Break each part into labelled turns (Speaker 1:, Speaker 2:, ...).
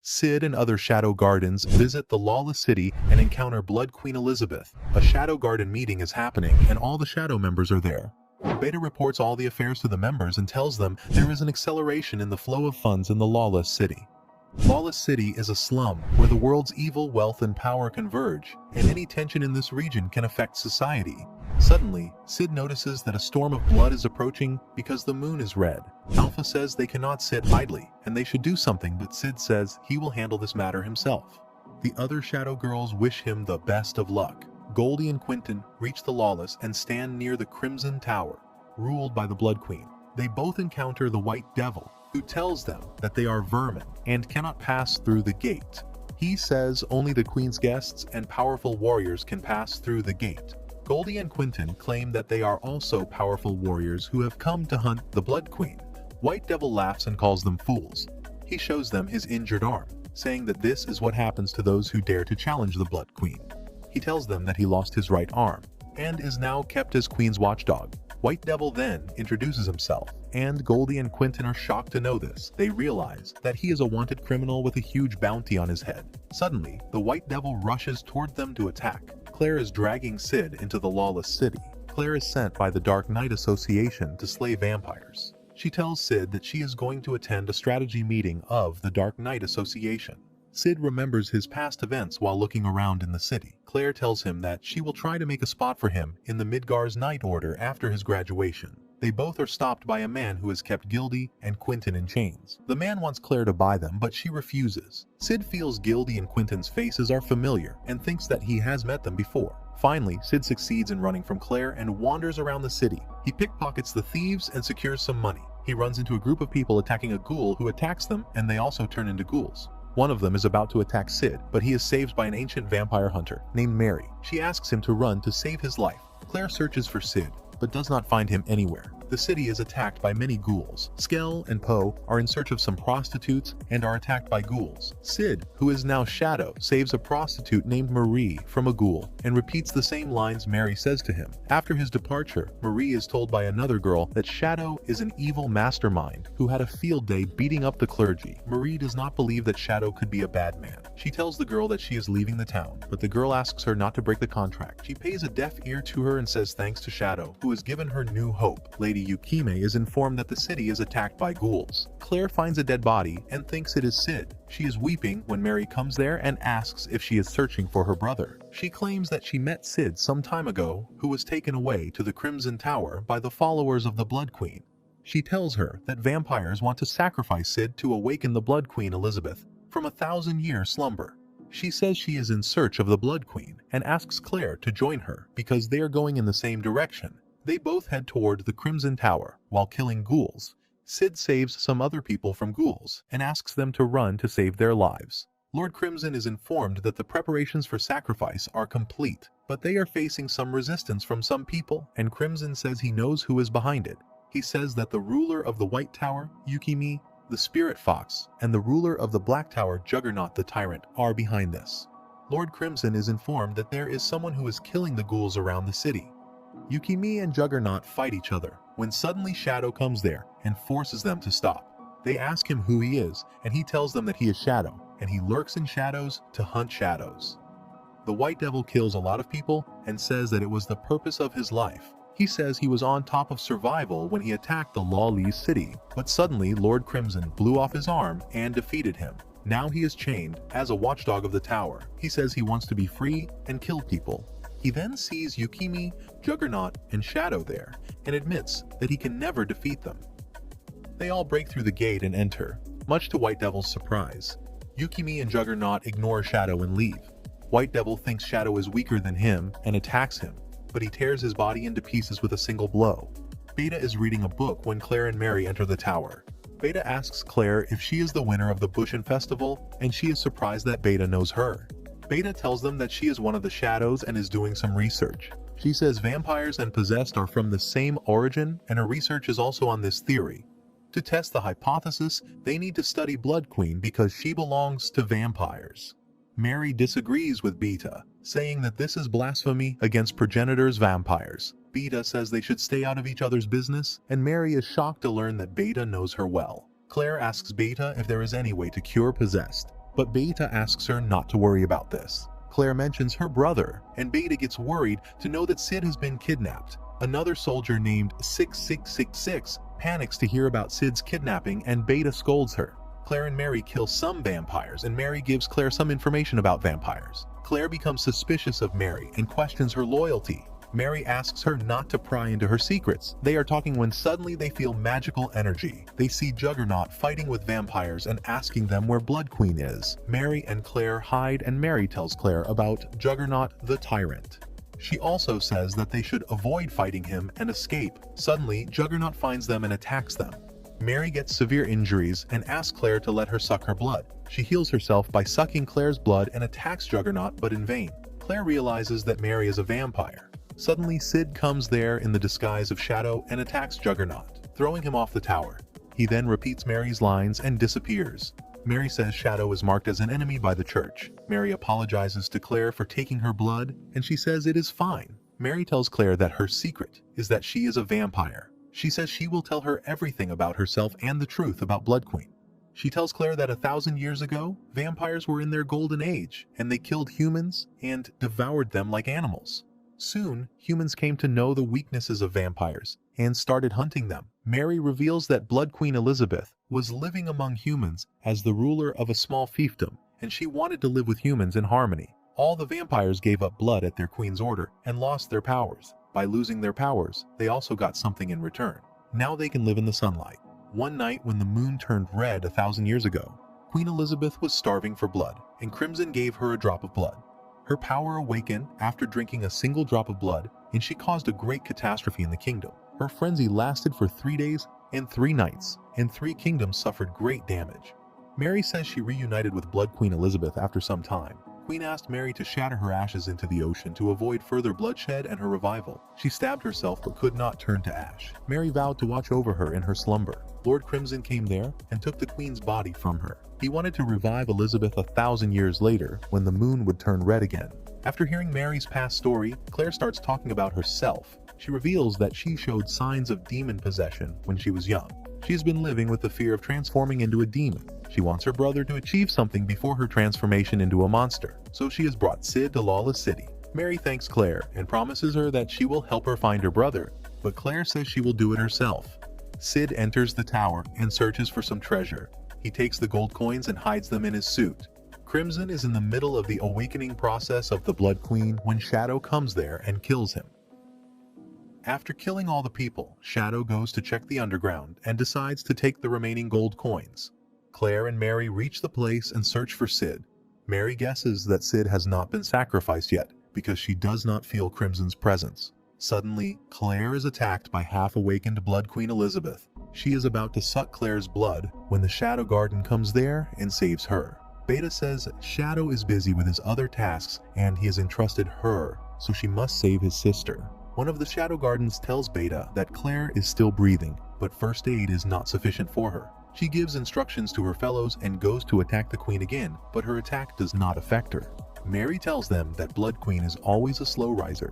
Speaker 1: Sid and other Shadow Guardians visit the lawless city and encounter Blood Queen Elizabeth. A Shadow Garden meeting is happening and all the Shadow members are there. Beta reports all the affairs to the members and tells them there is an acceleration in the flow of funds in the lawless city. Lawless City is a slum where the world's evil, wealth, and power converge, and any tension in this region can affect society. Suddenly, Sid notices that a storm of blood is approaching because the moon is red. Alpha says they cannot sit idly, and they should do something, but Sid says he will handle this matter himself. The other Shadow Girls wish him the best of luck. Goldie and Quentin reach the Lawless and stand near the Crimson Tower, ruled by the Blood Queen. They both encounter the White Devil, who tells them that they are vermin and cannot pass through the gate. He says only the Queen's guests and powerful warriors can pass through the gate. Goldie and Quentin claim that they are also powerful warriors who have come to hunt the Blood Queen. White Devil laughs and calls them fools. He shows them his injured arm, saying that this is what happens to those who dare to challenge the Blood Queen. He tells them that he lost his right arm and is now kept as Queen's watchdog. White Devil then introduces himself, and Goldie and Quentin are shocked to know this. They realize that he is a wanted criminal with a huge bounty on his head. Suddenly, the White Devil rushes toward them to attack. Claire is dragging Sid into the lawless city. Claire is sent by the Dark Knight Association to slay vampires. She tells Sid that she is going to attend a strategy meeting of the Dark Knight Association. Sid remembers his past events while looking around in the city. Claire tells him that she will try to make a spot for him in the Midgar's Night Order after his graduation. They both are stopped by a man who has kept Gildy and Quentin in chains. The man wants Claire to buy them, but she refuses. Sid feels Gildy and Quentin's faces are familiar and thinks that he has met them before. Finally, Sid succeeds in running from Claire and wanders around the city. He pickpockets the thieves and secures some money. He runs into a group of people attacking a ghoul who attacks them, and they also turn into ghouls. One of them is about to attack Sid, but he is saved by an ancient vampire hunter named Mary. She asks him to run to save his life. Claire searches for Sid, but does not find him anywhere. The city is attacked by many ghouls. Skell and Poe are in search of some prostitutes and are attacked by ghouls. Sid, who is now Shadow, saves a prostitute named Marie from a ghoul and repeats the same lines Mary says to him. After his departure, Marie is told by another girl that Shadow is an evil mastermind who had a field day beating up the clergy. Marie does not believe that Shadow could be a bad man. She tells the girl that she is leaving the town, but the girl asks her not to break the contract. She pays a deaf ear to her and says thanks to Shadow, who has given her new hope. Lady Yukime is informed that the city is attacked by ghouls. Claire finds a dead body and thinks it is Sid. She is weeping when Mary comes there and asks if she is searching for her brother. She claims that she met Sid some time ago, who was taken away to the Crimson Tower by the followers of the Blood Queen. She tells her that vampires want to sacrifice Sid to awaken the Blood Queen Elizabeth from a 1,000-year slumber. She says she is in search of the Blood Queen and asks Claire to join her because they are going in the same direction. They both head toward the Crimson Tower while killing ghouls. Sid saves some other people from ghouls and asks them to run to save their lives. Lord Crimson is informed that the preparations for sacrifice are complete, but they are facing some resistance from some people, and Crimson says he knows who is behind it. He says that the ruler of the White Tower, Yukimi, the Spirit Fox, and the ruler of the Black Tower, Juggernaut the Tyrant, are behind this. Lord Crimson is informed that there is someone who is killing the ghouls around the city. Yukimi and Juggernaut fight each other when suddenly Shadow comes there and forces them to stop. They ask him who he is, and he tells them that he is Shadow, and he lurks in shadows to hunt shadows. The White Devil kills a lot of people and says that it was the purpose of his life. He says he was on top of survival when he attacked the lawless city, but suddenly Lord Crimson blew off his arm and defeated him. Now he is chained as a watchdog of the tower. He says he wants to be free and kill people. He then sees Yukimi, Juggernaut, and Shadow there, and admits that he can never defeat them. They all break through the gate and enter, much to White Devil's surprise. Yukimi and Juggernaut ignore Shadow and leave. White Devil thinks Shadow is weaker than him and attacks him, but he tears his body into pieces with a single blow. Beta is reading a book when Claire and Mary enter the tower. Beta asks Claire if she is the winner of the Bushin Festival, and she is surprised that Beta knows her. Beta tells them that she is one of the Shadows and is doing some research. She says vampires and possessed are from the same origin, and her research is also on this theory. To test the hypothesis, they need to study Blood Queen because she belongs to vampires. Mary disagrees with Beta, saying that this is blasphemy against progenitors' vampires. Beta says they should stay out of each other's business, and Mary is shocked to learn that Beta knows her well. Claire asks Beta if there is any way to cure possessed. but Beta asks her not to worry about this. Claire mentions her brother, and Beta gets worried to know that Sid has been kidnapped. Another soldier named 6666 panics to hear about Sid's kidnapping, and Beta scolds her. Claire and Mary kill some vampires, and Mary gives Claire some information about vampires. Claire becomes suspicious of Mary and questions her loyalty. Mary asks her not to pry into her secrets. They are talking when suddenly they feel magical energy. They see Juggernaut fighting with vampires and asking them where Blood Queen is. Mary and Claire hide, and Mary tells Claire about Juggernaut the Tyrant. She also says that they should avoid fighting him and escape. Suddenly, Juggernaut finds them and attacks them. Mary gets severe injuries and asks Claire to let her suck her blood. She heals herself by sucking Claire's blood and attacks Juggernaut, but in vain. Claire realizes that Mary is a vampire. Suddenly, Sid comes there in the disguise of Shadow and attacks Juggernaut, throwing him off the tower. He then repeats Mary's lines and disappears. Mary says Shadow is marked as an enemy by the church. Mary apologizes to Claire for taking her blood, and she says it is fine. Mary tells Claire that her secret is that she is a vampire. She says she will tell her everything about herself and the truth about Blood Queen. She tells Claire that 1,000 years ago, vampires were in their golden age, and they killed humans and devoured them like animals. Soon, humans came to know the weaknesses of vampires and started hunting them. Mary reveals that Blood Queen Elizabeth was living among humans as the ruler of a small fiefdom, and she wanted to live with humans in harmony. All the vampires gave up blood at their queen's order and lost their powers. By losing their powers, they also got something in return. Now they can live in the sunlight. One night when the moon turned red 1,000 years ago, Queen Elizabeth was starving for blood, and Crimson gave her a drop of blood. Her power awakened after drinking a single drop of blood, and she caused a great catastrophe in the kingdom. Her frenzy lasted for 3 days and 3 nights, and 3 kingdoms suffered great damage. Mary says she reunited with Blood Queen Elizabeth after some time. Queen asked Mary to shatter her ashes into the ocean to avoid further bloodshed and her revival. She stabbed herself but could not turn to ash. Mary vowed to watch over her in her slumber. Lord Crimson came there and took the queen's body from her. He wanted to revive Elizabeth 1,000 years later when the moon would turn red again. After hearing Mary's past story, Claire starts talking about herself. She reveals that she showed signs of demon possession when she was young. She has been living with the fear of transforming into a demon. She wants her brother to achieve something before her transformation into a monster, so she has brought Sid to Lawless City. Mary thanks Claire and promises her that she will help her find her brother, but Claire says she will do it herself. Sid enters the tower and searches for some treasure. He takes the gold coins and hides them in his suit. Crimson is in the middle of the awakening process of the Blood Queen when Shadow comes there and kills him. After killing all the people, Shadow goes to check the underground and decides to take the remaining gold coins. Claire and Mary reach the place and search for Sid. Mary guesses that Sid has not been sacrificed yet because she does not feel Crimson's presence. Suddenly, Claire is attacked by half-awakened Blood Queen Elizabeth. She is about to suck Claire's blood when the Shadow Garden comes there and saves her. Beta says Shadow is busy with his other tasks and he has entrusted her, so she must save his sister. One of the Shadow Gardens tells Beta that Claire is still breathing, but first aid is not sufficient for her. She gives instructions to her fellows and goes to attack the Queen again, but her attack does not affect her. Mary tells them that Blood Queen is always a slow riser.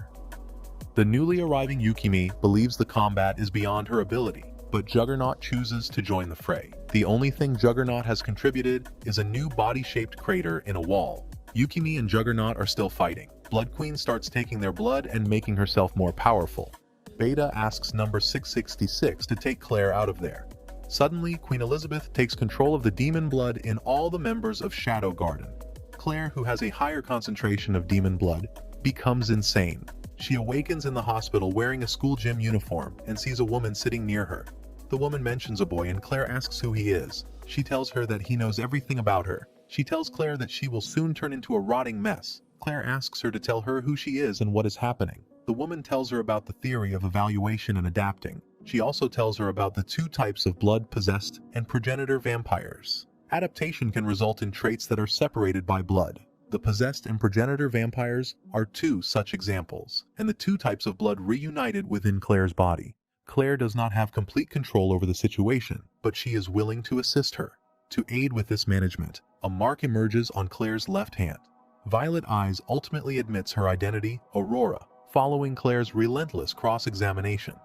Speaker 1: The newly arriving Yukimi believes the combat is beyond her ability, but Juggernaut chooses to join the fray. The only thing Juggernaut has contributed is a new body-shaped crater in a wall. Yukimi and Juggernaut are still fighting. Blood Queen starts taking their blood and making herself more powerful. Beta asks number 666 to take Claire out of there. Suddenly, Queen Elizabeth takes control of the demon blood in all the members of Shadow Garden. Claire, who has a higher concentration of demon blood, becomes insane. She awakens in the hospital wearing a school gym uniform and sees a woman sitting near her. The woman mentions a boy and Claire asks who he is. She tells her that he knows everything about her. She tells Claire that she will soon turn into a rotting mess. Claire asks her to tell her who she is and what is happening. The woman tells her about the theory of evaluation and adapting. She also tells her about the 2 types of blood-possessed and progenitor vampires. Adaptation can result in traits that are separated by blood. The possessed and progenitor vampires are 2 such examples, and the 2 types of blood reunited within Claire's body. Claire does not have complete control over the situation, but she is willing to assist her. To aid with this management, a mark emerges on Claire's left hand. Violet Eyes ultimately admits her identity, Aurora, following Claire's relentless cross-examination.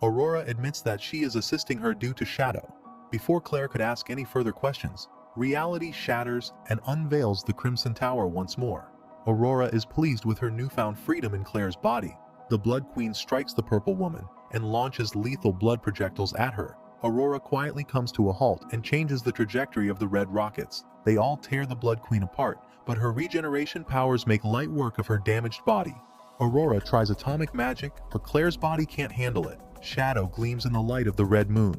Speaker 1: Aurora admits that she is assisting her due to Shadow. Before Claire could ask any further questions, reality shatters and unveils the Crimson Tower once more. Aurora is pleased with her newfound freedom in Claire's body. The Blood Queen strikes the Purple Woman and launches lethal blood projectiles at her. Aurora quietly comes to a halt and changes the trajectory of the red rockets. They all tear the Blood Queen apart, but her regeneration powers make light work of her damaged body. Aurora tries atomic magic, but Claire's body can't handle it. Shadow gleams in the light of the red moon.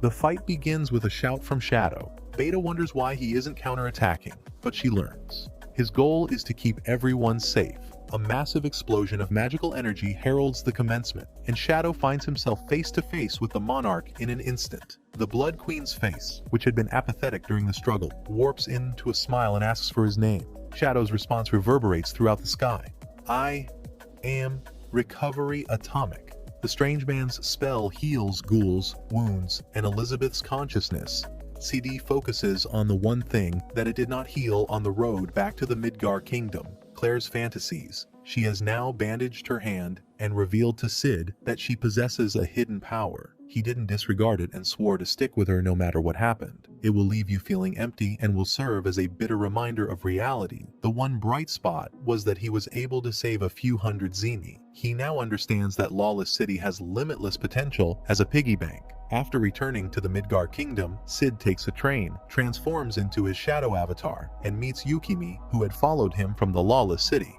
Speaker 1: The fight begins with a shout from Shadow. Beta wonders why he isn't counterattacking, but she learns. His goal is to keep everyone safe. A massive explosion of magical energy heralds the commencement, and Shadow finds himself face to face with the Monarch in an instant. The Blood Queen's face, which had been apathetic during the struggle, warps into a smile and asks for his name. Shadow's response reverberates throughout the sky. I am Recovery Atomic. The strange man's spell heals Ghoul's wounds and Elizabeth's consciousness. CD focuses on the one thing that it did not heal on the road back to the Midgar Kingdom, Claire's fantasies. She has now bandaged her hand and revealed to Sid that she possesses a hidden power. He didn't disregard it and swore to stick with her no matter what happened. It will leave you feeling empty and will serve as a bitter reminder of reality. The one bright spot was that he was able to save a few hundred Zeni. He now understands that Lawless City has limitless potential as a piggy bank. After returning to the Midgar Kingdom, Sid takes a train, transforms into his shadow avatar, and meets Yukimi, who had followed him from the Lawless City.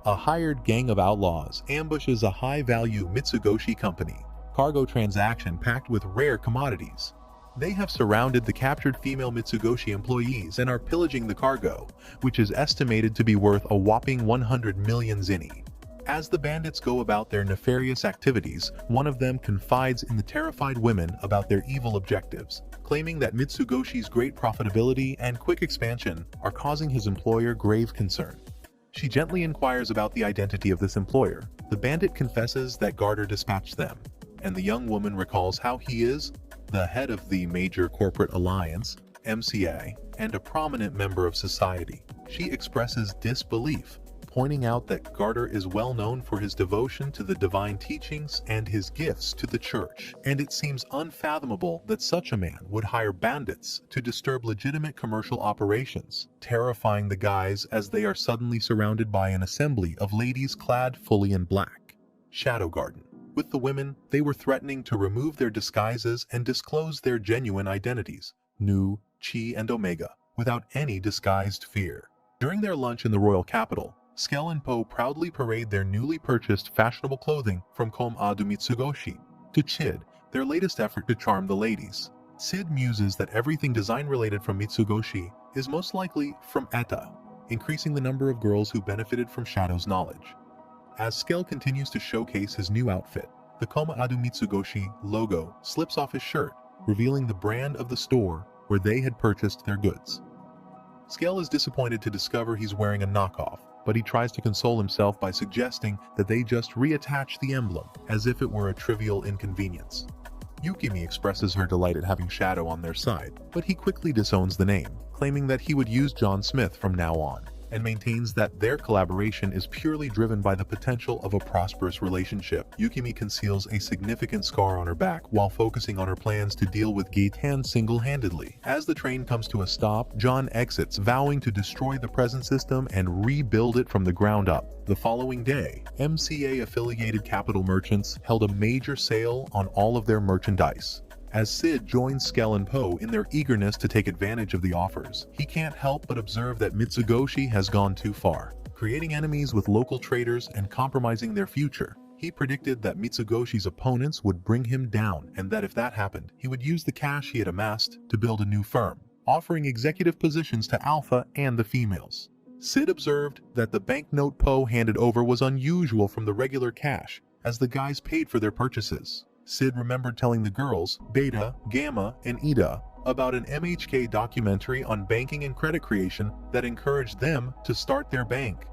Speaker 1: A hired gang of outlaws ambushes a high-value Mitsugoshi company cargo transaction packed with rare commodities. They have surrounded the captured female Mitsugoshi employees and are pillaging the cargo, which is estimated to be worth a whopping 100 million Zeni. As the bandits go about their nefarious activities, one of them confides in the terrified women about their evil objectives, claiming that Mitsugoshi's great profitability and quick expansion are causing his employer grave concern. She gently inquires about the identity of this employer. The bandit confesses that Garter dispatched them, and the young woman recalls how he is the head of the major corporate alliance, MCA, and a prominent member of society. She expresses disbelief, pointing out that Garter is well known for his devotion to the divine teachings and his gifts to the church, and it seems unfathomable that such a man would hire bandits to disturb legitimate commercial operations, terrifying the guys as they are suddenly surrounded by an assembly of ladies clad fully in black. Shadow Garden. With the women, they were threatening to remove their disguises and disclose their genuine identities, Nu, Chi, and Omega, without any disguised fear. During their lunch in the royal capital, Skell and Poe proudly parade their newly purchased fashionable clothing from Kom-Adu Mitsugoshi to Chid, their latest effort to charm the ladies. Sid muses that everything design-related from Mitsugoshi is most likely from Etta, increasing the number of girls who benefited from Shadow's knowledge. As Skell continues to showcase his new outfit, the Kom-Adu Mitsugoshi logo slips off his shirt, revealing the brand of the store where they had purchased their goods. Skell is disappointed to discover he's wearing a knockoff, but he tries to console himself by suggesting that they just reattach the emblem, as if it were a trivial inconvenience. Yukimi expresses her delight at having Shadow on their side, but he quickly disowns the name, claiming that he would use John Smith from now on, and maintains that their collaboration is purely driven by the potential of a prosperous relationship. Yukimi conceals a significant scar on her back while focusing on her plans to deal with Gaetan single-handedly. As the train comes to a stop, John exits, vowing to destroy the present system and rebuild it from the ground up. The following day, MCA-affiliated capital merchants held a major sale on all of their merchandise. As Sid joins Skell and Poe in their eagerness to take advantage of the offers, he can't help but observe that Mitsugoshi has gone too far, creating enemies with local traders and compromising their future. He predicted that Mitsugoshi's opponents would bring him down, and that if that happened, he would use the cash he had amassed to build a new firm, offering executive positions to Alpha and the females. Sid observed that the banknote Poe handed over was unusual from the regular cash, as the guys paid for their purchases. Sid remembered telling the girls, Beta, Gamma, and Ida, about an MHK documentary on banking and credit creation that encouraged them to start their bank.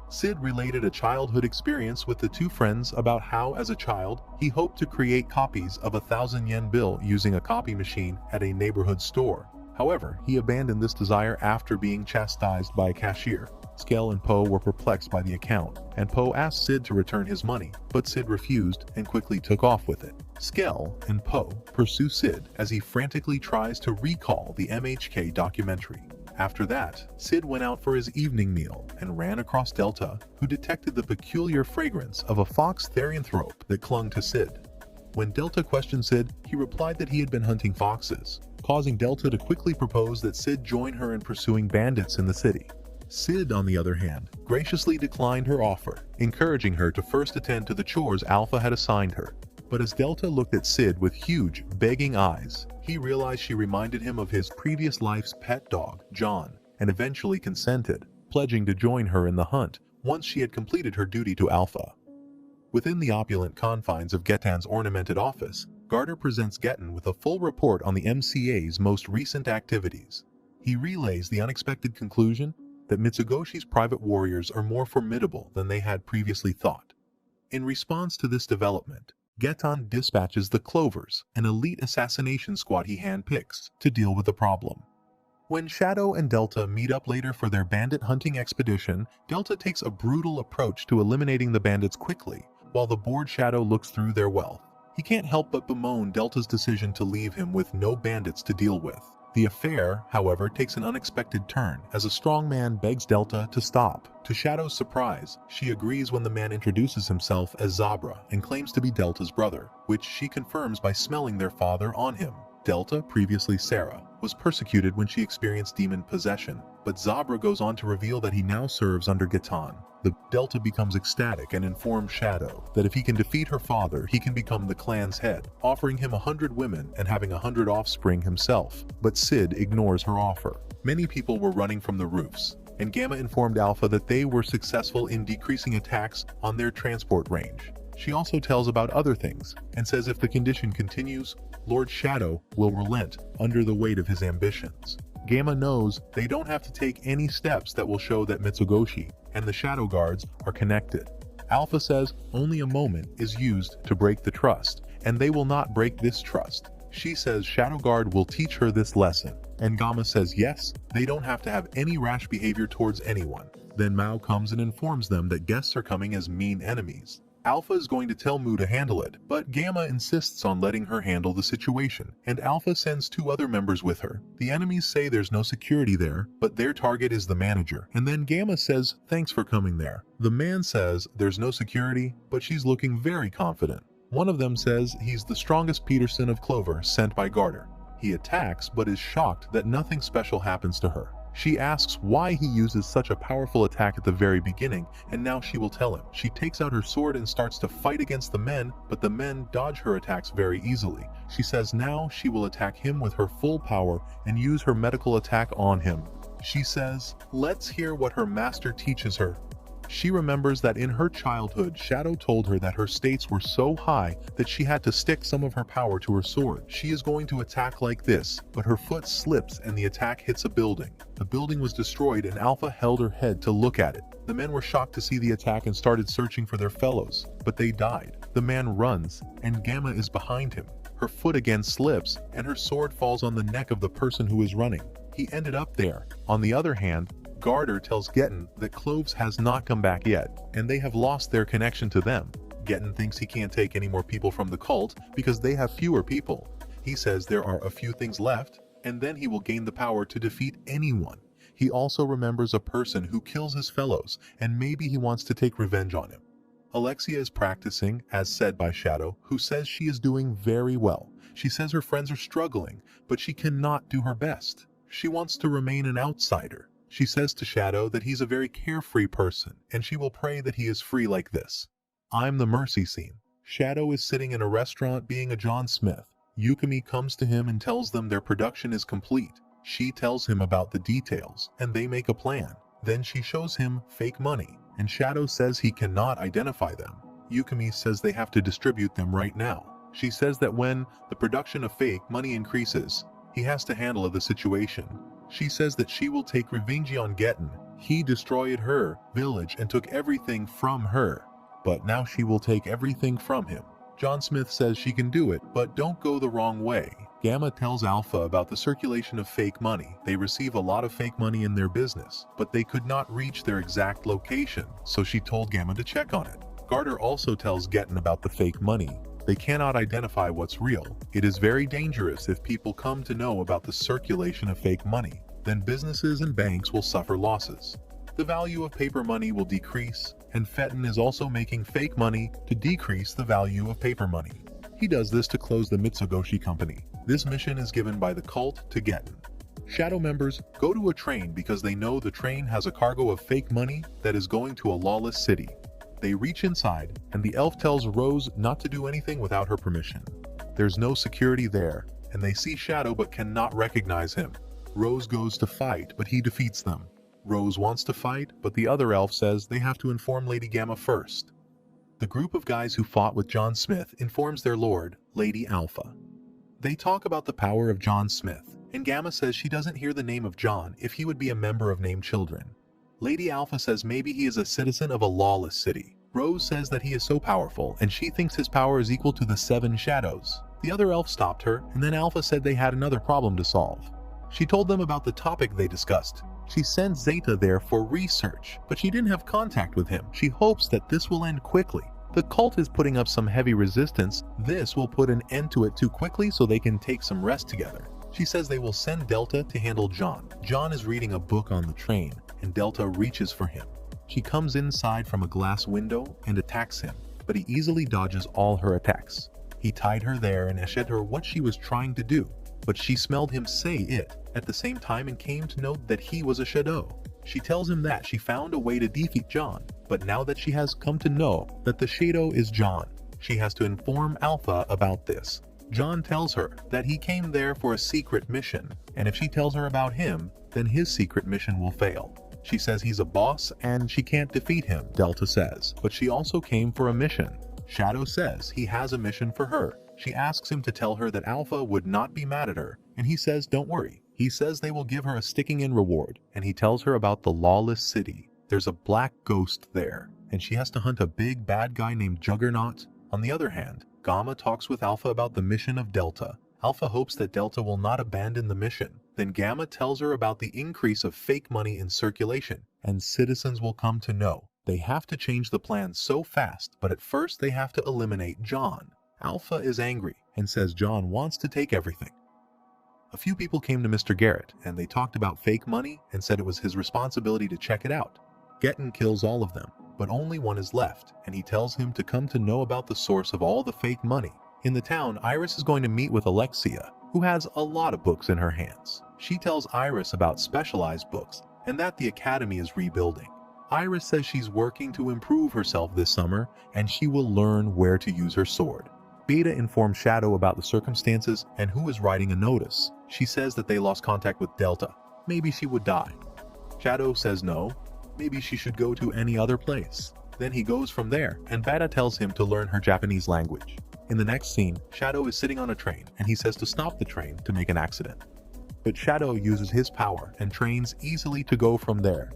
Speaker 1: Sid related a childhood experience with the two friends about how, as a child, he hoped to create copies of a 1,000-yen bill using a copy machine at a neighborhood store. However, he abandoned this desire after being chastised by a cashier. Skell and Poe were perplexed by the account, and Poe asked Sid to return his money, but Sid refused and quickly took off with it. Skell and Poe pursue Sid as he frantically tries to recall the MHK documentary. After that, Sid went out for his evening meal and ran across Delta, who detected the peculiar fragrance of a fox therianthrope that clung to Sid. When Delta questioned Sid, he replied that he had been hunting foxes, causing Delta to quickly propose that Sid join her in pursuing bandits in the city. Sid, on the other hand, graciously declined her offer, encouraging her to first attend to the chores Alpha had assigned her. But as Delta looked at Sid with huge, begging eyes, he realized she reminded him of his previous life's pet dog, John, and eventually consented, pledging to join her in the hunt once she had completed her duty to Alpha. Within the opulent confines of Getan's ornamented office, Garter presents Getan with a full report on the MCA's most recent activities. He relays the unexpected conclusion that Mitsugoshi's private warriors are more formidable than they had previously thought. In response to this development, Getan dispatches the Clovers, an elite assassination squad he handpicks, to deal with the problem. When Shadow and Delta meet up later for their bandit hunting expedition, Delta takes a brutal approach to eliminating the bandits quickly, while the bored Shadow looks through their wealth. He can't help but bemoan Delta's decision to leave him with no bandits to deal with. The affair, however, takes an unexpected turn as a strong man begs Delta to stop. To Shadow's surprise, she agrees when the man introduces himself as Zabra and claims to be Delta's brother, which she confirms by smelling their father on him. Delta, previously Sarah, was persecuted when she experienced demon possession, but Zabra goes on to reveal that he now serves under Getan. The Delta becomes ecstatic and informs Shadow that if he can defeat her father, he can become the clan's head, offering him 100 women and having 100 offspring himself. But Sid ignores her offer. Many people were running from the roofs, and Gamma informed Alpha that they were successful in decreasing attacks on their transport range. She also tells about other things, and says if the condition continues, Lord Shadow will relent under the weight of his ambitions. Gamma knows they don't have to take any steps that will show that Mitsugoshi and the Shadow Guards are connected. Alpha says only a moment is used to break the trust, and they will not break this trust. She says Shadow Guard will teach her this lesson, and Gamma says yes, they don't have to have any rash behavior towards anyone. Then Mao comes and informs them that guests are coming as mean enemies. Alpha is going to tell Mu to handle it, but Gamma insists on letting her handle the situation, and Alpha sends 2 other members with her. The enemies say there's no security there, but their target is the manager, and then Gamma says thanks for coming there. The man says there's no security, but she's looking very confident. One of them says he's the strongest Peterson of Clover sent by Garter. He attacks, but is shocked that nothing special happens to her. She asks why he uses such a powerful attack at the very beginning, and now she will tell him. She takes out her sword and starts to fight against the men, but the men dodge her attacks very easily. She says now she will attack him with her full power and use her medical attack on him. She says, let's hear what her master teaches her. She remembers that in her childhood, Shadow told her that her states were so high that she had to stick some of her power to her sword. She is going to attack like this, but her foot slips and the attack hits a building. The building was destroyed and Alpha held her head to look at it. The men were shocked to see the attack and started searching for their fellows, but they died. The man runs, and Gamma is behind him. Her foot again slips, and her sword falls on the neck of the person who is running. He ended up there. On the other hand, Garter tells Getan that Cloves has not come back yet, and they have lost their connection to them. Getan thinks he can't take any more people from the cult because they have fewer people. He says there are a few things left, and then he will gain the power to defeat anyone. He also remembers a person who kills his fellows, and maybe he wants to take revenge on him. Alexia is practicing, as said by Shadow, who says she is doing very well. She says her friends are struggling, but she cannot do her best. She wants to remain an outsider. She says to Shadow that he's a very carefree person, and she will pray that he is free like this. I'm the mercy scene. Shadow is sitting in a restaurant being a John Smith. Yukimi comes to him and tells them their production is complete. She tells him about the details, and they make a plan. Then she shows him fake money, and Shadow says he cannot identify them. Yukimi says they have to distribute them right now. She says that when the production of fake money increases, he has to handle the situation. She says that she will take revenge on Getan. He destroyed her village and took everything from her, but now she will take everything from him. John Smith says she can do it, but don't go the wrong way. Gamma tells Alpha about the circulation of fake money. They receive a lot of fake money in their business, but they could not reach their exact location, so she told Gamma to check on it. Garter also tells Getan about the fake money. They cannot identify what's real. It is very dangerous if people come to know about the circulation of fake money. Then businesses and banks will suffer losses. The value of paper money will decrease, and Fetton is also making fake money to decrease the value of paper money. He does this to close the Mitsugoshi company. This mission is given by the cult to Getten. Shadow members go to a train because they know the train has a cargo of fake money that is going to a lawless city. They reach inside, and the elf tells Rose not to do anything without her permission. There's no security there, and they see Shadow but cannot recognize him. Rose goes to fight, but he defeats them. Rose wants to fight, but the other elf says they have to inform Lady Gamma first. The group of guys who fought with John Smith informs their lord, Lady Alpha. They talk about the power of John Smith, and Gamma says she doesn't hear the name of John if he would be a member of Named Children. Lady Alpha says maybe he is a citizen of a lawless city. Rose says that he is so powerful, and she thinks his power is equal to the 7 shadows. The other elf stopped her, and then Alpha said they had another problem to solve. She told them about the topic they discussed. She sent Zeta there for research, but she didn't have contact with him. She hopes that this will end quickly. The cult is putting up some heavy resistance. This will put an end to it too quickly so they can take some rest together. She says they will send Delta to handle John. John is reading a book on the train, and Delta reaches for him. She comes inside from a glass window and attacks him, but he easily dodges all her attacks. He tied her there and asked her what she was trying to do, but she smelled him say it at the same time and came to know that he was a shadow. She tells him that she found a way to defeat John, but now that she has come to know that the shadow is John, she has to inform Alpha about this. John tells her that he came there for a secret mission, and if she tells her about him, then his secret mission will fail. She says he's a boss and she can't defeat him, Delta says, but she also came for a mission. Shadow says he has a mission for her. She asks him to tell her that Alpha would not be mad at her, and he says don't worry. He says they will give her a sticking-in reward, and he tells her about the lawless city. There's a black ghost there, and she has to hunt a big bad guy named Juggernaut. On the other hand, Gamma talks with Alpha about the mission of Delta. Alpha hopes that Delta will not abandon the mission. Then Gamma tells her about the increase of fake money in circulation, and citizens will come to know. They have to change the plan so fast, but at first they have to eliminate John. Alpha is angry and says John wants to take everything. A few people came to Mr. Garrett, and they talked about fake money and said it was his responsibility to check it out. Getten kills all of them, but only one is left, and he tells him to come to know about the source of all the fake money. In the town, Iris is going to meet with Alexia, who has a lot of books in her hands. She tells Iris about specialized books, and that the academy is rebuilding. Iris says she's working to improve herself this summer, and she will learn where to use her sword. Beta informs Shadow about the circumstances and who is writing a notice. She says that they lost contact with Delta. Maybe she would die. Shadow says no. Maybe she should go to any other place. Then he goes from there, and Beta tells him to learn her Japanese language. In the next scene, Shadow is sitting on a train, and he says to stop the train to make an accident. But Shadow uses his power and trains easily to go from there.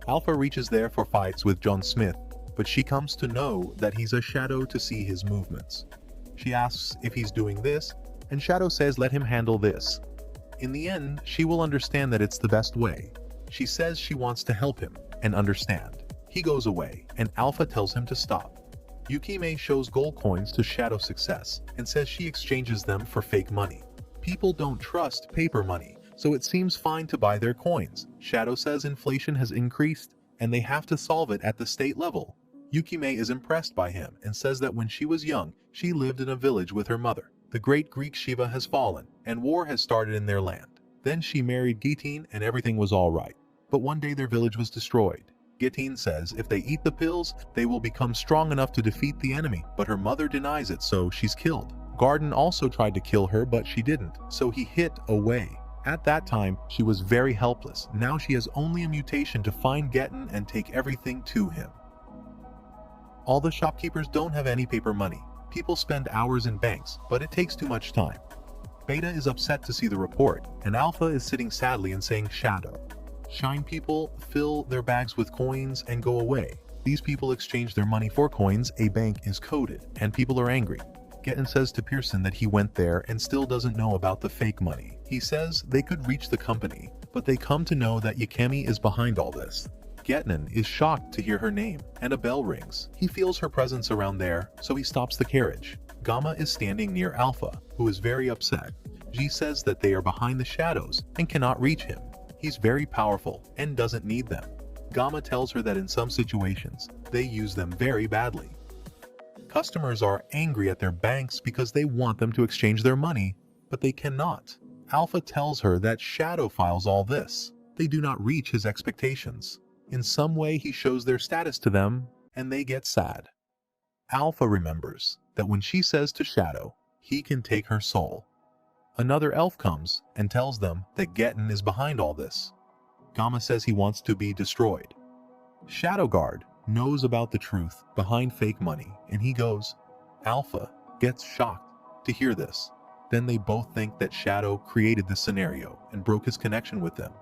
Speaker 1: Alpha reaches there for fights with John Smith, but she comes to know that he's a shadow to see his movements. She asks if he's doing this, and Shadow says let him handle this. In the end, she will understand that it's the best way. She says she wants to help him and understand. He goes away, and Alpha tells him to stop. Yukime shows gold coins to Shadow Success and says she exchanges them for fake money. People don't trust paper money, so it seems fine to buy their coins. Shadow says inflation has increased, and they have to solve it at the state level. Yukime is impressed by him and says that when she was young, she lived in a village with her mother. The great Greek Shiva has fallen, and war has started in their land. Then she married Gitine, and everything was all right. But one day their village was destroyed. Gitine says if they eat the pills, they will become strong enough to defeat the enemy, but her mother denies it, so she's killed. Garden also tried to kill her, but she didn't, so he hid away. At that time, she was very helpless. Now she has only a mutation to find Getten and take everything to him. All the shopkeepers don't have any paper money. People spend hours in banks, but it takes too much time. Beta is upset to see the report, and Alpha is sitting sadly and saying Shadow. Shine people fill their bags with coins and go away. These people exchange their money for coins. A bank is coded, and people are angry. Getten says to Pearson that he went there and still doesn't know about the fake money. He says they could reach the company, but they come to know that Yukemi is behind all this. Getten is shocked to hear her name, and a bell rings. He feels her presence around there, so he stops the carriage. Gamma is standing near Alpha, who is very upset. She says that they are behind the shadows and cannot reach him. He's very powerful and doesn't need them. Gamma tells her that in some situations, they use them very badly. Customers are angry at their banks because they want them to exchange their money, but they cannot. Alpha tells her that Shadow files all this. They do not reach his expectations. In some way he shows their status to them, and they get sad. Alpha remembers that when she says to Shadow, he can take her soul. Another elf comes and tells them that Getten is behind all this. Gamma says he wants to be destroyed. Shadow Guard knows about the truth behind fake money, and he goes. Alpha gets shocked to hear this. Then they both think that Shadow created this scenario and broke his connection with them.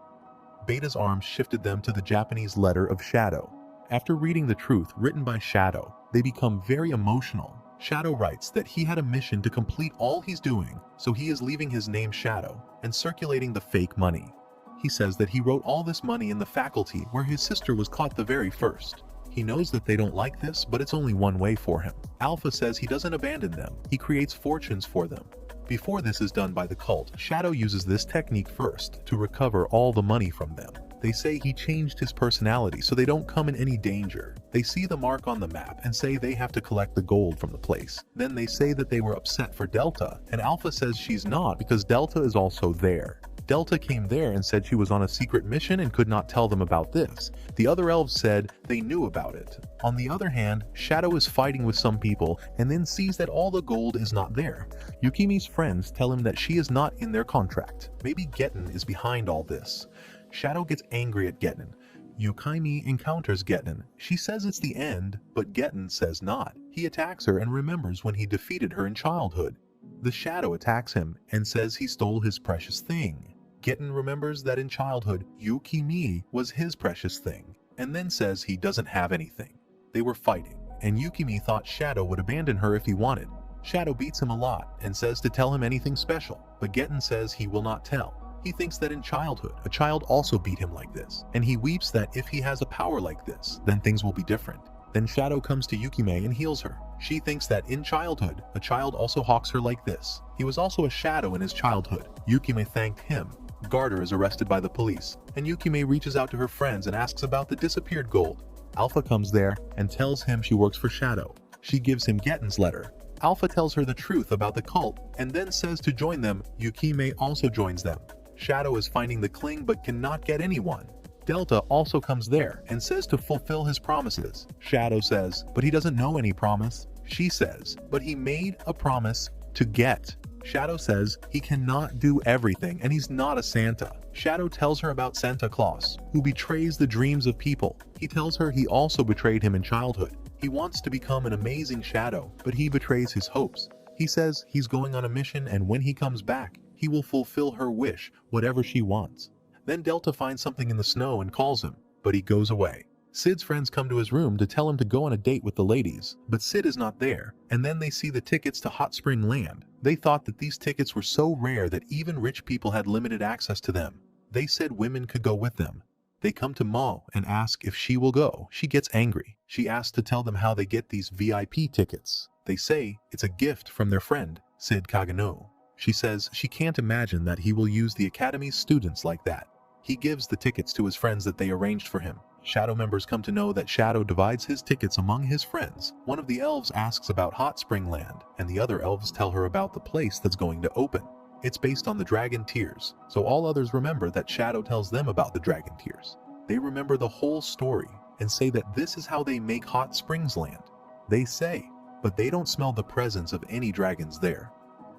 Speaker 1: Beta's arms shifted them to the Japanese letter of Shadow. After reading the truth written by Shadow, they become very emotional. Shadow writes that he had a mission to complete all he's doing, so he is leaving his name Shadow and circulating the fake money. He says that he wrote all this money in the faculty where his sister was caught the very first. He knows that they don't like this, but it's only one way for him. Alpha says he doesn't abandon them, he creates fortunes for them. Before this is done by the cult, Shadow uses this technique first to recover all the money from them. They say he changed his personality so they don't come in any danger. They see the mark on the map and say they have to collect the gold from the place. Then they say that they were upset for Delta, and Alpha says she's not because Delta is also there. Delta came there and said she was on a secret mission and could not tell them about this. The other elves said they knew about it. On the other hand, Shadow is fighting with some people and then sees that all the gold is not there. Yukimi's friends tell him that she is not in their contract. Maybe Getten is behind all this. Shadow gets angry at Getten. Yukimi encounters Getten. She says it's the end, but Getten says not. He attacks her and remembers when he defeated her in childhood. The Shadow attacks him and says he stole his precious thing. Getten remembers that in childhood, Yukimi was his precious thing, and then says he doesn't have anything. They were fighting, and Yukimi thought Shadow would abandon her if he wanted. Shadow beats him a lot and says to tell him anything special, but Getten says he will not tell. He thinks that in childhood, a child also beat him like this, and he weeps that if he has a power like this, then things will be different. Then Shadow comes to Yukime and heals her. She thinks that in childhood, a child also hawks her like this. He was also a shadow in his childhood. Yukime thanked him. Garter is arrested by the police, and Yukime reaches out to her friends and asks about the disappeared gold. Alpha comes there and tells him she works for Shadow. She gives him Getten's letter. Alpha tells her the truth about the cult and then says to join them. Yukime also joins them. Shadow is finding the Kling but cannot get anyone. Delta also comes there and says to fulfill his promises. Shadow says, but he doesn't know any promise. She says, but he made a promise to get. Shadow says he cannot do everything and he's not a Santa. Shadow tells her about Santa Claus, who betrays the dreams of people. He tells her he also betrayed him in childhood. He wants to become an amazing shadow, but he betrays his hopes. He says he's going on a mission and when he comes back, he will fulfill her wish, whatever she wants. Then Delta finds something in the snow and calls him, but he goes away. Sid's friends come to his room to tell him to go on a date with the ladies, but Sid is not there, and then they see the tickets to Hot Spring Land. They thought that these tickets were so rare that even rich people had limited access to them. They said women could go with them. They come to Mo and ask if she will go. She gets angry. She asks to tell them how they get these VIP tickets. They say it's a gift from their friend, Sid Kagano. She says she can't imagine that he will use the Academy's students like that. He gives the tickets to his friends that they arranged for him. Shadow members come to know that Shadow divides his tickets among his friends. One of the elves asks about Hot Spring Land, and the other elves tell her about the place that's going to open. It's based on the Dragon Tears, so all others remember that Shadow tells them about the Dragon Tears. They remember the whole story and say that this is how they make Hot Springs Land. They say, but they don't smell the presence of any dragons there.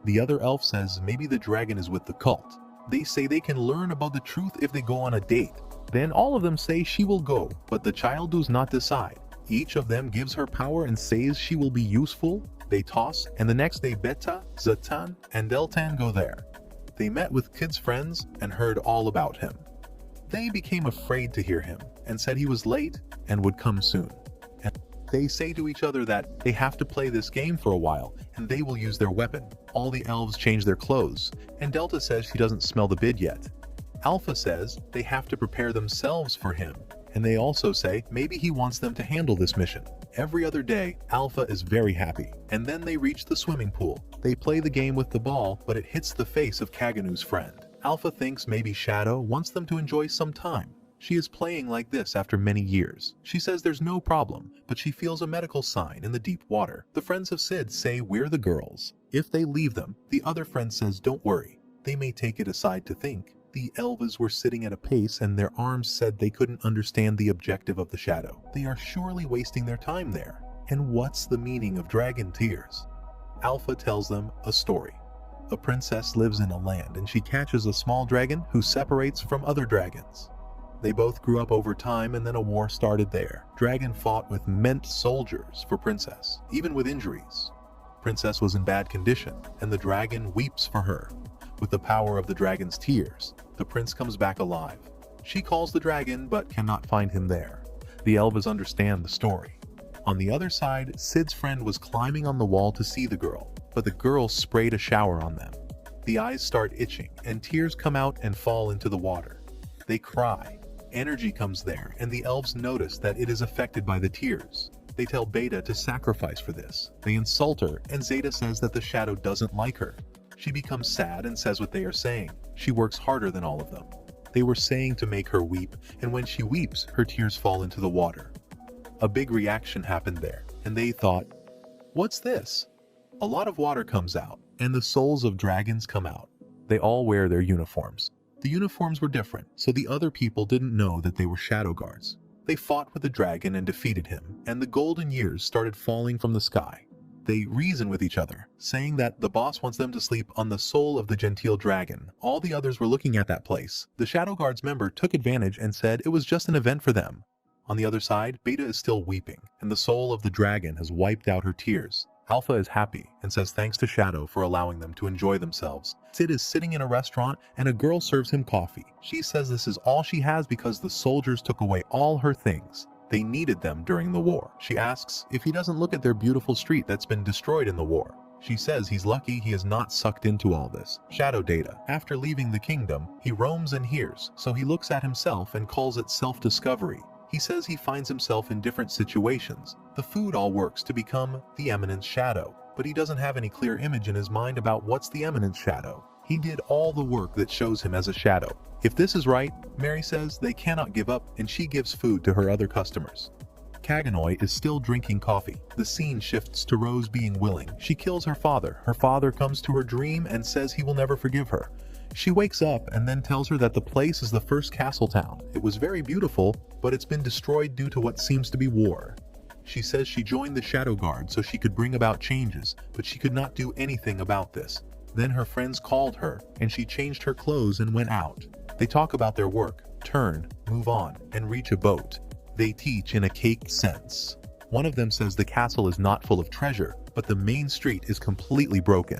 Speaker 1: The other elf says maybe the dragon is with the cult. They say they can learn about the truth if they go on a date. Then all of them say she will go, but the child does not decide. Each of them gives her power and says she will be useful. They toss, and the next day Beta, Zatan, and Deltan go there. They met with Kid's friends and heard all about him. They became afraid to hear him and said he was late and would come soon. And they say to each other that they have to play this game for a while and they will use their weapon. All the elves change their clothes, and Delta says she doesn't smell the bid yet. Alpha says they have to prepare themselves for him, and they also say maybe he wants them to handle this mission. Every other day, Alpha is very happy, and then they reach the swimming pool. They play the game with the ball, but it hits the face of Kaganu's friend. Alpha thinks maybe Shadow wants them to enjoy some time. She is playing like this after many years. She says there's no problem, but she feels a medical sign in the deep water. The friends of Sid say we're the girls. If they leave them, the other friend says don't worry. They may take it aside to think. The Elves were sitting at a pace and their arms said they couldn't understand the objective of the Shadow. They are surely wasting their time there. And what's the meaning of dragon tears? Alpha tells them a story. A princess lives in a land and she catches a small dragon who separates from other dragons. They both grew up over time and then a war started there. Dragon fought with meant soldiers for Princess, even with injuries. Princess was in bad condition and the dragon weeps for her. With the power of the dragon's tears, the prince comes back alive. She calls the dragon but cannot find him there. The Elves understand the story. On the other side, Sid's friend was climbing on the wall to see the girl, but the girl sprayed a shower on them. The eyes start itching and tears come out and fall into the water. They cry. Energy comes there and the Elves notice that it is affected by the tears. They tell Beta to sacrifice for this. They insult her and Zeta says that the Shadow doesn't like her. She becomes sad and says what they are saying. She works harder than all of them. They were saying to make her weep, and when she weeps, her tears fall into the water. A big reaction happened there, and they thought, what's this? A lot of water comes out, and the souls of dragons come out. They all wear their uniforms. The uniforms were different, so the other people didn't know that they were shadow guards. They fought with the dragon and defeated him, and the golden years started falling from the sky. They reason with each other, saying that the boss wants them to sleep on the soul of the genteel dragon. All the others were looking at that place. The Shadow Guards member took advantage and said it was just an event for them. On the other side, Beta is still weeping, and the soul of the dragon has wiped out her tears. Alpha is happy and says thanks to Shadow for allowing them to enjoy themselves. Sid is sitting in a restaurant and a girl serves him coffee. She says this is all she has because the soldiers took away all her things. They needed them during the war. She asks if he doesn't look at their beautiful street that's been destroyed in the war. She says he's lucky he is not sucked into all this. Shadow Data. After leaving the kingdom, he roams and hears, so he looks at himself and calls it self-discovery. He says he finds himself in different situations. The food all works to become the Eminence Shadow, but he doesn't have any clear image in his mind about what's the Eminence Shadow. He did all the work that shows him as a shadow. If this is right, Mary says they cannot give up and she gives food to her other customers. Kaganoi is still drinking coffee. The scene shifts to Rose being willing. She kills her father. Her father comes to her dream and says he will never forgive her. She wakes up and then tells her that the place is the first castle town. It was very beautiful, but it's been destroyed due to what seems to be war. She says she joined the Shadow Guard so she could bring about changes, but she could not do anything about this. Then her friends called her, and she changed her clothes and went out. They talk about their work, turn, move on, and reach a boat. They teach in a cake sense. One of them says the castle is not full of treasure, but the main street is completely broken.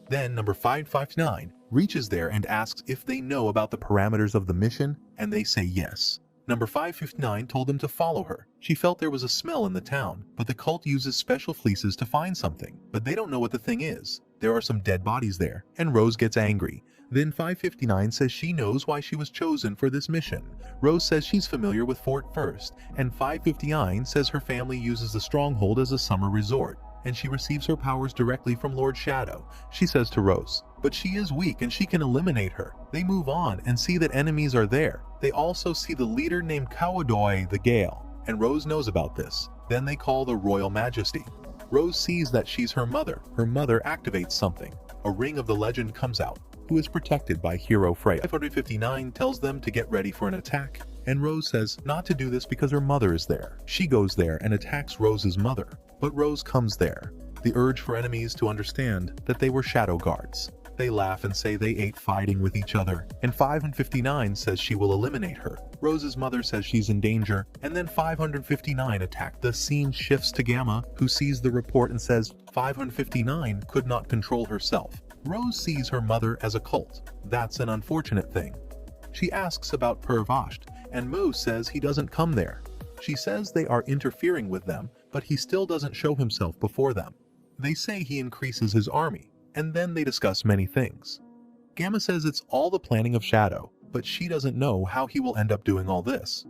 Speaker 1: Then number 559 reaches there and asks if they know about the parameters of the mission, and they say yes. Number 559 told them to follow her. She felt there was a smell in the town, but the cult uses special fleeces to find something, but they don't know what the thing is. There are some dead bodies there, and Rose gets angry. Then 559 says she knows why she was chosen for this mission. Rose says she's familiar with Fort First, and 559 says her family uses the stronghold as a summer resort, and she receives her powers directly from Lord Shadow. She says to Rose, but she is weak and she can eliminate her. They move on and see that enemies are there. They also see the leader named Kawadoi the Gale, and Rose knows about this. Then they call the Royal Majesty. Rose sees that she's her mother. Her mother activates something. A ring of the legend comes out, who is protected by Hero Freya. 559 tells them to get ready for an attack, and Rose says not to do this because her mother is there. She goes there and attacks Rose's mother, but Rose comes there. The urge for enemies to understand that they were shadow guards. They laugh and say they ate fighting with each other, and 559 says she will eliminate her. Rose's mother says she's in danger, and then 559 attack. The scene shifts to Gamma, who sees the report and says 559 could not control herself. Rose sees her mother as a cult. That's an unfortunate thing. She asks about Pervasht, and Mo says he doesn't come there. She says they are interfering with them, but he still doesn't show himself before them. They say he increases his army, and then they discuss many things. Gamma says it's all the planning of Shadow, but she doesn't know how he will end up doing all this.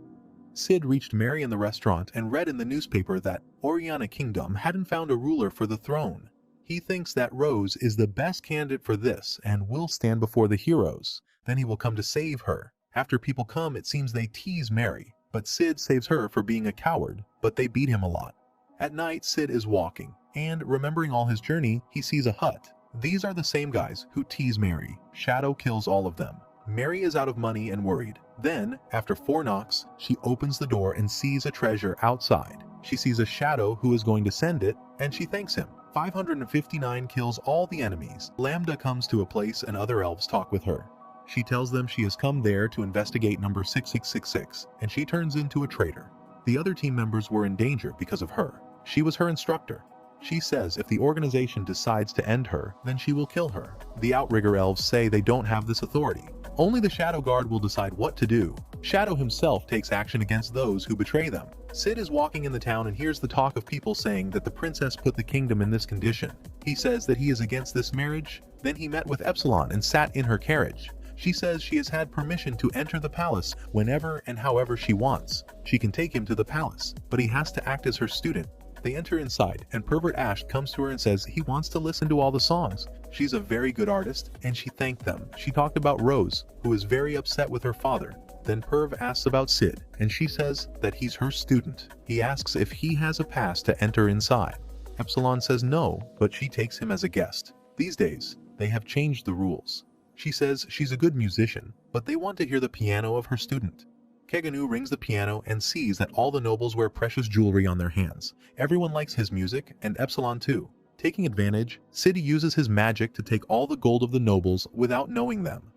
Speaker 1: Sid reached Mary in the restaurant and read in the newspaper that Oriana Kingdom hadn't found a ruler for the throne. He thinks that Rose is the best candidate for this and will stand before the heroes. Then he will come to save her. After people come, it seems they tease Mary, but Sid saves her for being a coward, but they beat him a lot. At night, Sid is walking, and remembering all his journey, he sees a hut. These are the same guys who tease Mary. Shadow kills all of them. Mary is out of money and worried. Then, after 4 knocks, she opens the door and sees a treasure outside. She sees a shadow who is going to send it, and she thanks him. 559 kills all the enemies. Lambda comes to a place and other elves talk with her. She tells them she has come there to investigate number 6666, and she turns into a traitor. The other team members were in danger because of her. She was her instructor. She says if the organization decides to end her, then she will kill her. The Outrigger elves say they don't have this authority. Only the Shadow Guard will decide what to do. Shadow himself takes action against those who betray them. Sid is walking in the town and hears the talk of people saying that the princess put the kingdom in this condition. He says that he is against this marriage. Then he met with Epsilon and sat in her carriage. She says she has had permission to enter the palace whenever and however she wants. She can take him to the palace, but he has to act as her student. They enter inside, and Pervert Ash comes to her and says he wants to listen to all the songs. She's a very good artist, and she thanked them. She talked about Rose, who is very upset with her father. Then Perv asks about Sid, and she says that he's her student. He asks if he has a pass to enter inside. Epsilon says no, but she takes him as a guest. These days, they have changed the rules. She says she's a good musician, but they want to hear the piano of her student. Keganu rings the piano and sees that all the nobles wear precious jewelry on their hands. Everyone likes his music, and Epsilon too. Taking advantage, Sid uses his magic to take all the gold of the nobles without knowing them.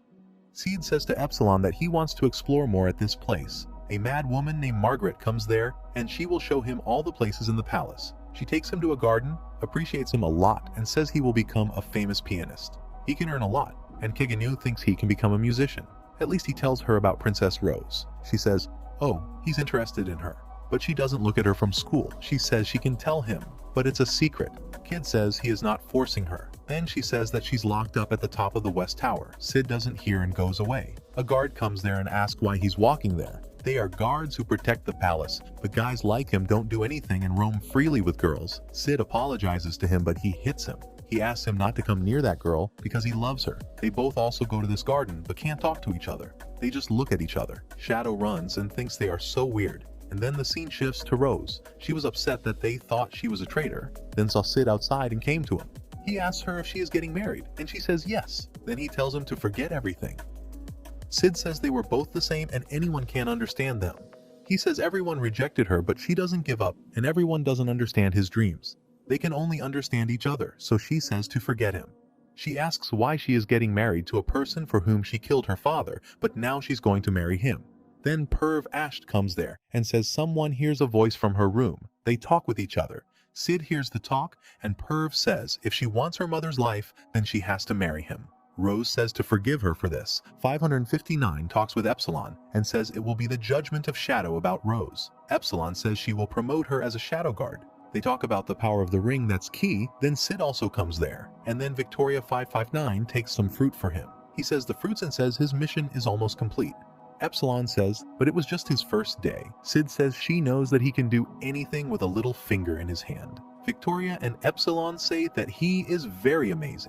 Speaker 1: Sid says to Epsilon that he wants to explore more at this place. A mad woman named Margaret comes there, and she will show him all the places in the palace. She takes him to a garden, appreciates him a lot, and says he will become a famous pianist. He can earn a lot, and Keganu thinks he can become a musician. At least he tells her about Princess Rose. She says, oh, he's interested in her. But she doesn't look at her from school. She says she can tell him, but it's a secret. Kid says he is not forcing her. Then she says that she's locked up at the top of the West Tower. Sid doesn't hear and goes away. A guard comes there and asks why he's walking there. They are guards who protect the palace, but guys like him don't do anything and roam freely with girls. Sid apologizes to him, but he hits him. He asks him not to come near that girl because he loves her. They both also go to this garden but can't talk to each other. They just look at each other. Shadow runs and thinks they are so weird. And then the scene shifts to Rose. She was upset that they thought she was a traitor, then saw Sid outside and came to him. He asks her if she is getting married, and she says yes. Then he tells him to forget everything. Sid says they were both the same and anyone can understand them. He says everyone rejected her, but she doesn't give up, and everyone doesn't understand his dreams. They can only understand each other, so she says to forget him. She asks why she is getting married to a person for whom she killed her father, but now she's going to marry him. Then Perv Ash comes there and says someone hears a voice from her room. They talk with each other. Sid hears the talk, and Perv says if she wants her mother's life, then she has to marry him. Rose says to forgive her for this. 559 talks with Epsilon and says it will be the judgment of Shadow about Rose. Epsilon says she will promote her as a Shadow Guard. They talk about the power of the ring that's key, then Sid also comes there, and then Victoria 559 takes some fruit for him. He says the fruits and says his mission is almost complete. Epsilon says, but it was just his first day. Sid says she knows that he can do anything with a little finger in his hand. Victoria and Epsilon say that he is very amazing.